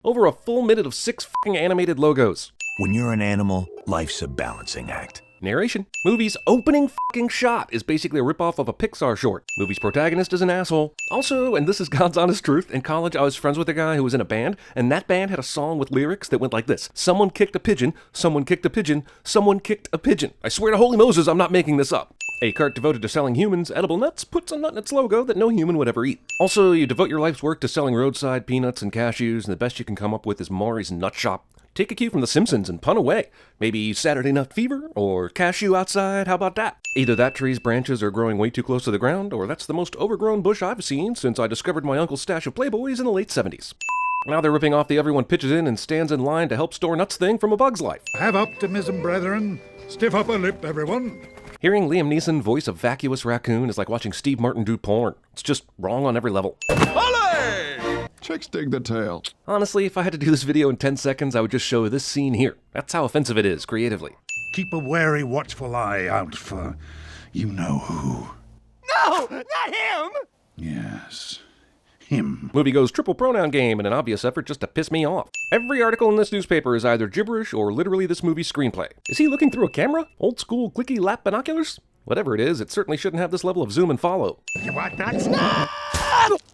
over a full minute of 6 fucking animated logos. When you're an animal, life's a balancing act. Narration. Movie's opening fucking shot is basically a ripoff of a Pixar short. Movie's protagonist is an asshole. Also, and this is God's honest truth, in college I was friends with a guy who was in a band, and that band had a song with lyrics that went like this. Someone kicked a pigeon, someone kicked a pigeon, someone kicked a pigeon. I swear to holy Moses, I'm not making this up. A cart devoted to selling humans edible nuts puts a nut in its logo that no human would ever eat. Also, you devote your life's work to selling roadside peanuts and cashews, and the best you can come up with is Maury's Nut Shop. Take a cue from The Simpsons and pun away. Maybe Saturday Night Fever, or Cashew Outside, how about that? Either that tree's branches are growing way too close to the ground, or that's the most overgrown bush I've seen since I discovered my uncle's stash of Playboys in the late 70s. Now they're ripping off the everyone pitches in and stands in line to help store nuts thing from A Bug's Life. Have optimism, brethren. Stiff upper lip, everyone. Hearing Liam Neeson voice a vacuous raccoon is like watching Steve Martin do porn. It's just wrong on every level. Chicks dig the tail. Honestly, if I had to do this video in 10 seconds, I would just show this scene here. That's how offensive it is, creatively. Keep a wary, watchful eye out for you-know-who. No, not him! Yes, him. Movie goes triple pronoun game in an obvious effort just to piss me off. Every article in this newspaper is either gibberish or literally this movie's screenplay. Is he looking through a camera? Old school clicky lap binoculars? Whatever it is, it certainly shouldn't have this level of zoom and follow. What, that's not...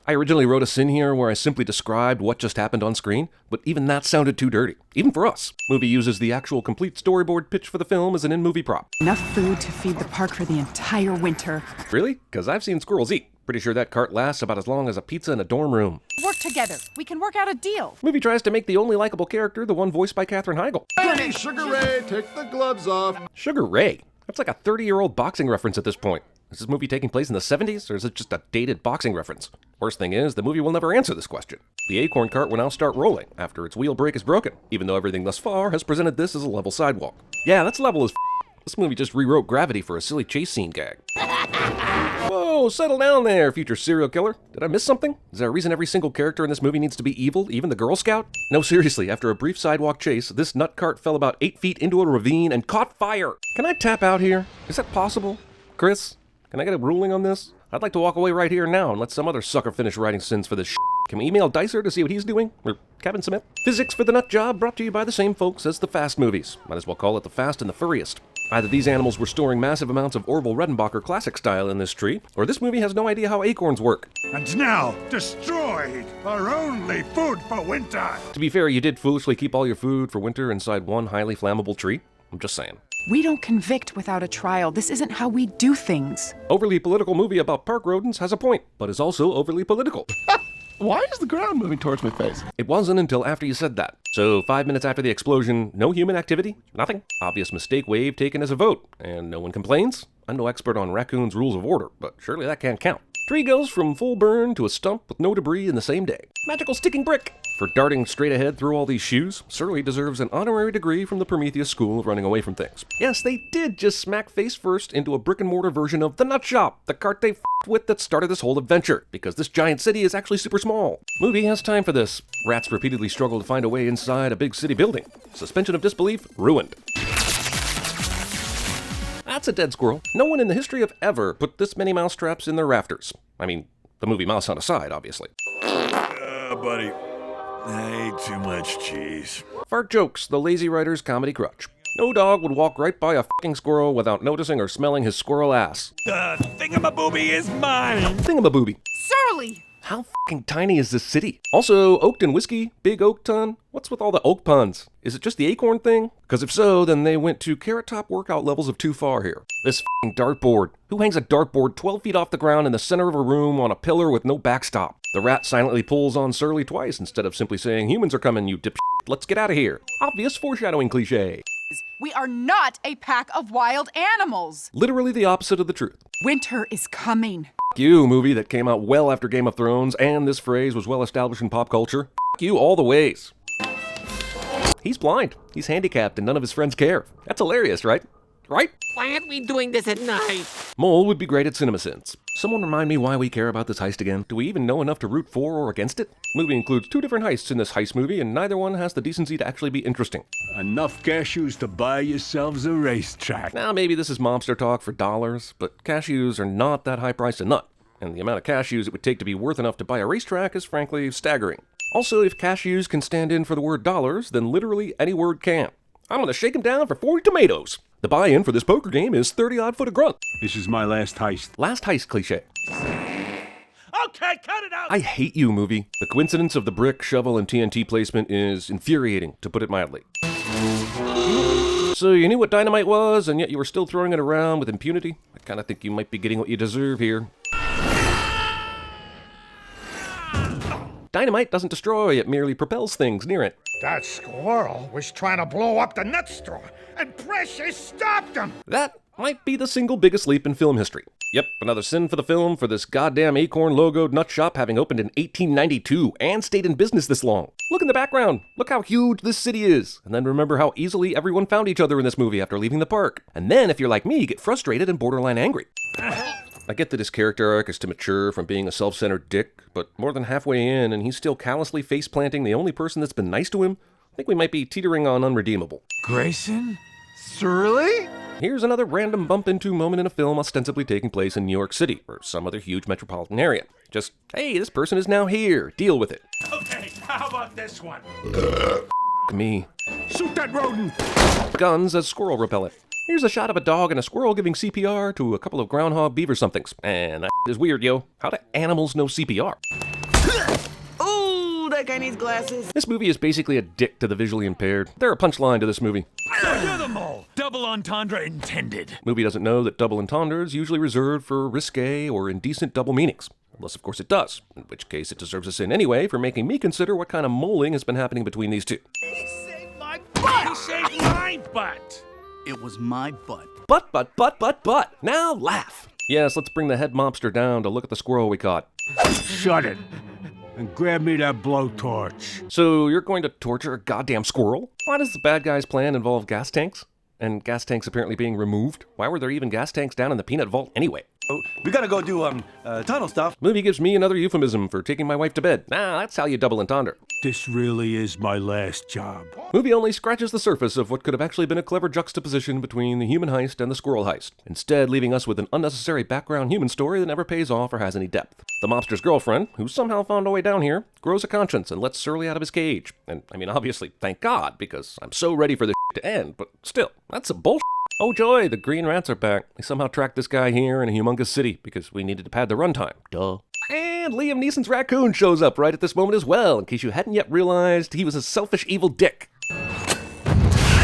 I originally wrote a sin here where I simply described what just happened on screen, but even that sounded too dirty, even for us. Movie uses the actual complete storyboard pitch for the film as an in-movie prop. Enough food to feed the park for the entire winter. Really? Because I've seen squirrels eat. Pretty sure that cart lasts about as long as a pizza in a dorm room. Work together. We can work out a deal. Movie tries to make the only likable character the one voiced by Katherine Heigl. Hey, Sugar Ray, take the gloves off. Sugar Ray? That's like a 30-year-old boxing reference at this point. Is this movie taking place in the 70s, or is it just a dated boxing reference? Worst thing is, the movie will never answer this question. The acorn cart will now start rolling after its wheel brake is broken, even though everything thus far has presented this as a level sidewalk. Yeah, that's level as This movie just rewrote Gravity for a silly chase scene gag. Whoa, settle down there, future serial killer. Did I miss something? Is there a reason every single character in this movie needs to be evil, even the Girl Scout? No, seriously, after a brief sidewalk chase, this nut cart fell about 8 feet into a ravine and caught fire. Can I tap out here? Is that possible? Chris? Can I get a ruling on this? I'd like to walk away right here now and let some other sucker finish writing sins for this shit. Can we email Dicer to see what he's doing? Or Kevin Smith? Physics for the Nut Job brought to you by the same folks as the Fast movies. Might as well call it the Fast and the Furriest. Either these animals were storing massive amounts of Orville Redenbacher classic style in this tree, or this movie has no idea how acorns work. And now, destroyed, our only food for winter. To be fair, you did foolishly keep all your food for winter inside one highly flammable tree. I'm just saying. We don't convict without a trial. This isn't how we do things. Overly political movie about park rodents has a point, but is also overly political. Why is the ground moving towards my face? It wasn't until after you said that. So 5 minutes after the explosion, no human activity? Nothing? Obvious mistake wave taken as a vote, and no one complains? I'm no expert on raccoons' rules of order, but surely that can't count. Tree goes from full burn to a stump with no debris in the same day. Magical sticking brick! For darting straight ahead through all these shoes, Surly deserves an honorary degree from the Prometheus School of Running Away from Things. Yes, they did just smack face first into a brick-and-mortar version of the Nut Shop, the cart they f***ed with that started this whole adventure, because this giant city is actually super small. Movie has time for this. Rats repeatedly struggle to find a way inside a big city building. Suspension of disbelief ruined. That's a dead squirrel. No one in the history of ever put this many mousetraps in their rafters. I mean, the movie Mouse Hunt aside, obviously. Buddy, I ate too much cheese. Fart jokes, the lazy writer's comedy crutch. No dog would walk right by a f***ing squirrel without noticing or smelling his squirrel ass. The thingamabooby is mine! Thingamabooby. Surly! How f***ing tiny is this city? Also, Oakton whiskey, big oak ton. What's with all the oak puns? Is it just the acorn thing? Because if so, then they went to Carrot Top workout levels of too far here. This f***ing dartboard. Who hangs a dartboard 12 feet off the ground in the center of a room on a pillar with no backstop? The rat silently pulls on Surly twice instead of simply saying, "Humans are coming, you dipshit. Let's get out of here." Obvious foreshadowing cliche. We are not a pack of wild animals. Literally the opposite of the truth. Winter is coming. F*** you, movie that came out well after Game of Thrones, and this phrase was well established in pop culture. F*** you all the ways. He's blind. He's handicapped and none of his friends care. That's hilarious, right? Right? Why aren't we doing this at night? Mole would be great at CinemaSins. Someone remind me why we care about this heist again? Do we even know enough to root for or against it? The movie includes 2 different heists in this heist movie, and neither one has the decency to actually be interesting. Enough cashews to buy yourselves a racetrack. Now, maybe this is mobster talk for dollars, but cashews are not that high priced a nut, and the amount of cashews it would take to be worth enough to buy a racetrack is frankly staggering. Also, if cashews can stand in for the word dollars, then literally any word can. I'm gonna shake him down for 40 tomatoes. The buy-in for this poker game is 30-odd foot of grunt. This is my last heist. Last heist cliche. Okay, cut it out! I hate you, movie. The coincidence of the brick, shovel, and TNT placement is infuriating, to put it mildly. So you knew what dynamite was, and yet you were still throwing it around with impunity? I kinda think you might be getting what you deserve here. Dynamite doesn't destroy, it merely propels things near it. That squirrel was trying to blow up the nut straw, and Precious stopped him. That might be the single biggest leap in film history. Yep, another sin for the film for this goddamn acorn logoed nut shop having opened in 1892 and stayed in business this long. Look in the background. Look how huge this city is. And then remember how easily everyone found each other in this movie after leaving the park. And then, if you're like me, get frustrated and borderline angry. I get that his character arc is to mature from being a self-centered dick, but more than halfway in and he's still callously face-planting the only person that's been nice to him, I think we might be teetering on unredeemable. Grayson? Surly? Here's another random bump into moment in a film ostensibly taking place in New York City or some other huge metropolitan area. Just, hey, this person is now here. Deal with it. Okay, how about this one? Me. Shoot that rodent! Guns as squirrel repellent. Here's a shot of a dog and a squirrel giving CPR to a couple of groundhog beaver somethings. And that is weird, yo. How do animals know CPR? Ooh, that guy needs glasses. This movie is basically a dick to the visually impaired. They're a punchline to this movie. You're the mole. Double entendre intended. Movie doesn't know that double entendre is usually reserved for risque or indecent double meanings. Unless, of course, it does. In which case, it deserves a sin anyway for making me consider what kind of molding has been happening between these two. He saved my butt! He saved my butt! It was my butt. But. Now laugh. Yes, let's bring the head mobster down to look at the squirrel we caught. Shut it. And grab me that blowtorch. So you're going to torture a goddamn squirrel? Why does the bad guy's plan involve gas tanks? And gas tanks apparently being removed? Why were there even gas tanks down in the peanut vault anyway? Oh, we gotta go do tunnel stuff. Movie gives me another euphemism for taking my wife to bed. Nah, that's how you double entendre. This really is my last job. Movie only scratches the surface of what could have actually been a clever juxtaposition between the human heist and the squirrel heist, instead leaving us with an unnecessary background human story that never pays off or has any depth. The mobster's girlfriend, who somehow found a way down here, grows a conscience and lets Surly out of his cage. And I mean, obviously, thank God, because I'm so ready for this to end, but still, that's some bullshit. Oh joy, the green rats are back. They somehow tracked this guy here in a humongous city because we needed to pad the runtime. Duh. And Liam Neeson's raccoon shows up right at this moment as well, in case you hadn't yet realized he was a selfish evil dick.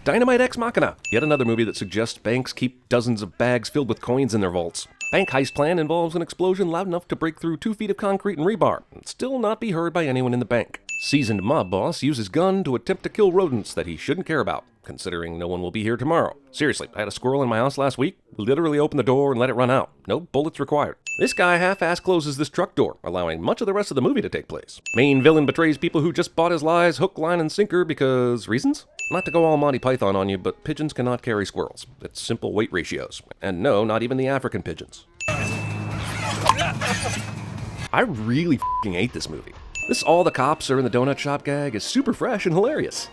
Dynamite Ex Machina, yet another movie that suggests banks keep dozens of bags filled with coins in their vaults. Bank heist plan involves an explosion loud enough to break through 2 feet of concrete and rebar, and still not be heard by anyone in the bank. Seasoned mob boss uses gun to attempt to kill rodents that he shouldn't care about, considering no one will be here tomorrow. Seriously, I had a squirrel in my house last week, literally opened the door and let it run out. No bullets required. This guy half-ass closes this truck door, allowing much of the rest of the movie to take place. Main villain betrays people who just bought his lies hook, line, and sinker because reasons? Not to go all Monty Python on you, but pigeons cannot carry squirrels. It's simple weight ratios. And no, not even the African pigeons. I really f***ing hate this movie. This all the cops are in the donut shop gag is super fresh and hilarious.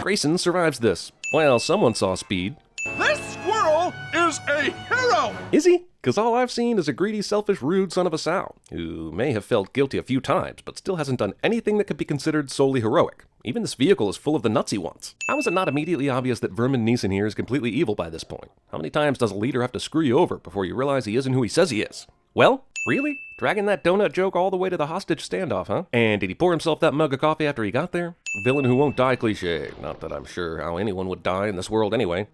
Grayson survives this. Well, someone saw Speed. This squirrel is a hero! Is he? Because all I've seen is a greedy, selfish, rude son of a sow, who may have felt guilty a few times, but still hasn't done anything that could be considered solely heroic. Even this vehicle is full of the nuts he wants. How is it not immediately obvious that Vermin Neeson here is completely evil by this point? How many times does a leader have to screw you over before you realize he isn't who he says he is? Well, really? Dragging that donut joke all the way to the hostage standoff, huh? And did he pour himself that mug of coffee after he got there? Villain who won't die cliche. Not that I'm sure how anyone would die in this world anyway.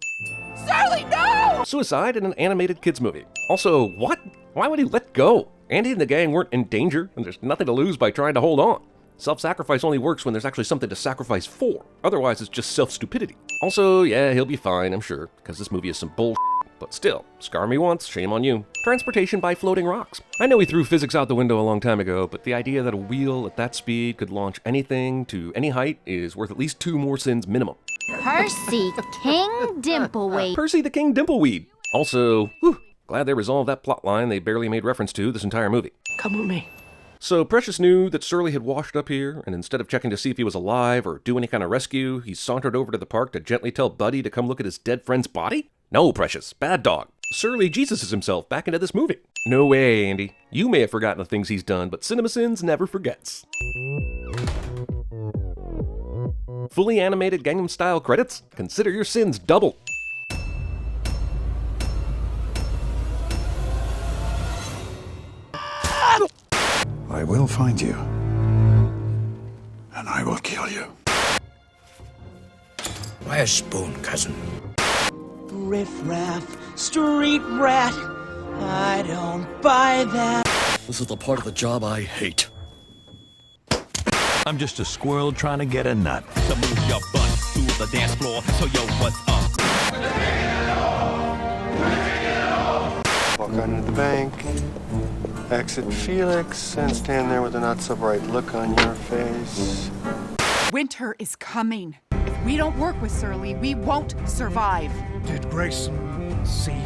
Surly, no! Suicide in an animated kids movie. Also, what? Why would he let go? Andy and the gang weren't in danger, and there's nothing to lose by trying to hold on. Self-sacrifice only works when there's actually something to sacrifice for. Otherwise, it's just self-stupidity. Also, yeah, he'll be fine, I'm sure, because this movie is some bull. But still, scar me once, shame on you. Transportation by floating rocks. I know we threw physics out the window a long time ago, but the idea that a wheel at that speed could launch anything to any height is worth at least 2 more sins minimum. Percy King Dimpleweed. Percy the King Dimpleweed. Also, glad they resolved that plot line they barely made reference to this entire movie. Come with me. So Precious knew that Surly had washed up here, and instead of checking to see if he was alive or do any kind of rescue, he sauntered over to the park to gently tell Buddy to come look at his dead friend's body? No, Precious, bad dog. Surly Jesus himself back into this movie. No way, Andy. You may have forgotten the things he's done, but CinemaSins never forgets. Fully animated Gangnam Style credits? Consider your sins double. I will find you. And I will kill you. Buy a spoon, cousin. Riff-raff, street rat. I don't buy that. This is the part of the job I hate. I'm just a squirrel trying to get a nut. To move your butt to the dance floor. So yo, what's up? Walk out into the bank, exit Felix, and stand there with a not so bright look on your face. Winter is coming. If we don't work with Surly, we won't survive. Did Grayson see